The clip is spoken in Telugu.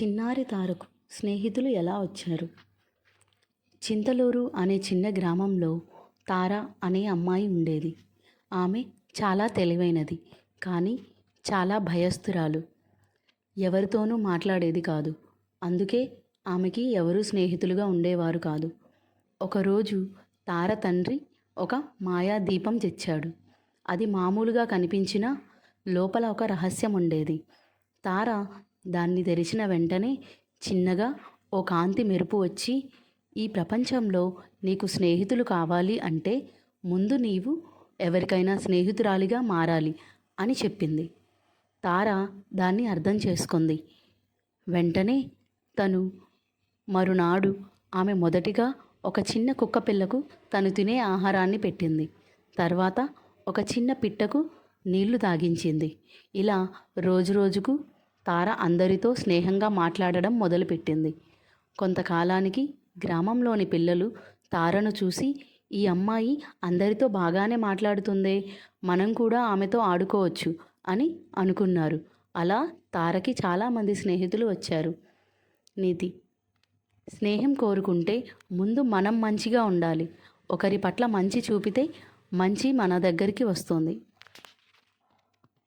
చిన్నారి తారకు స్నేహితులు ఎలా వచ్చారు? చింతలూరు అనే చిన్న గ్రామంలో తార అనే అమ్మాయి ఉండేది. ఆమె చాలా తెలివైనది, కానీ చాలా భయస్థురాలు. ఎవరితోనూ మాట్లాడేది కాదు. అందుకే ఆమెకి ఎవరూ స్నేహితులుగా ఉండేవారు కాదు. ఒకరోజు తార తండ్రి ఒక మాయా దీపం తెచ్చాడు. అది మామూలుగా కనిపించినా లోపల ఒక రహస్యం ఉండేది. తార దాన్ని తెరిచిన వెంటనే చిన్నగా ఓ కాంతి మెరుపు వచ్చి, ఈ ప్రపంచంలో నీకు స్నేహితులు కావాలి అంటే ముందు నీవు ఎవరికైనా స్నేహితురాలిగా మారాలి అని చెప్పింది. తార దాన్ని అర్థం చేసుకుంది. వెంటనే తను మరునాడు ఆమె మొదటిగా ఒక చిన్న కుక్క పిల్లకు తను తినే ఆహారాన్ని పెట్టింది. తర్వాత ఒక చిన్న పిట్టకు నీళ్లు తాగించింది. ఇలా రోజురోజుకు తార అందరితో స్నేహంగా మాట్లాడడం మొదలుపెట్టింది. కొంతకాలానికి గ్రామంలోని పిల్లలు తారను చూసి, ఈ అమ్మాయి అందరితో బాగానే మాట్లాడుతుందే, మనం కూడా ఆమెతో ఆడుకోవచ్చు అని అనుకున్నారు. అలా తారకి చాలామంది స్నేహితులు వచ్చారు. నీతి: స్నేహం కోరుకుంటే ముందు మనం మంచిగా ఉండాలి. ఒకరి పట్ల మంచి చూపితే మంచి మన దగ్గరికి వస్తుంది.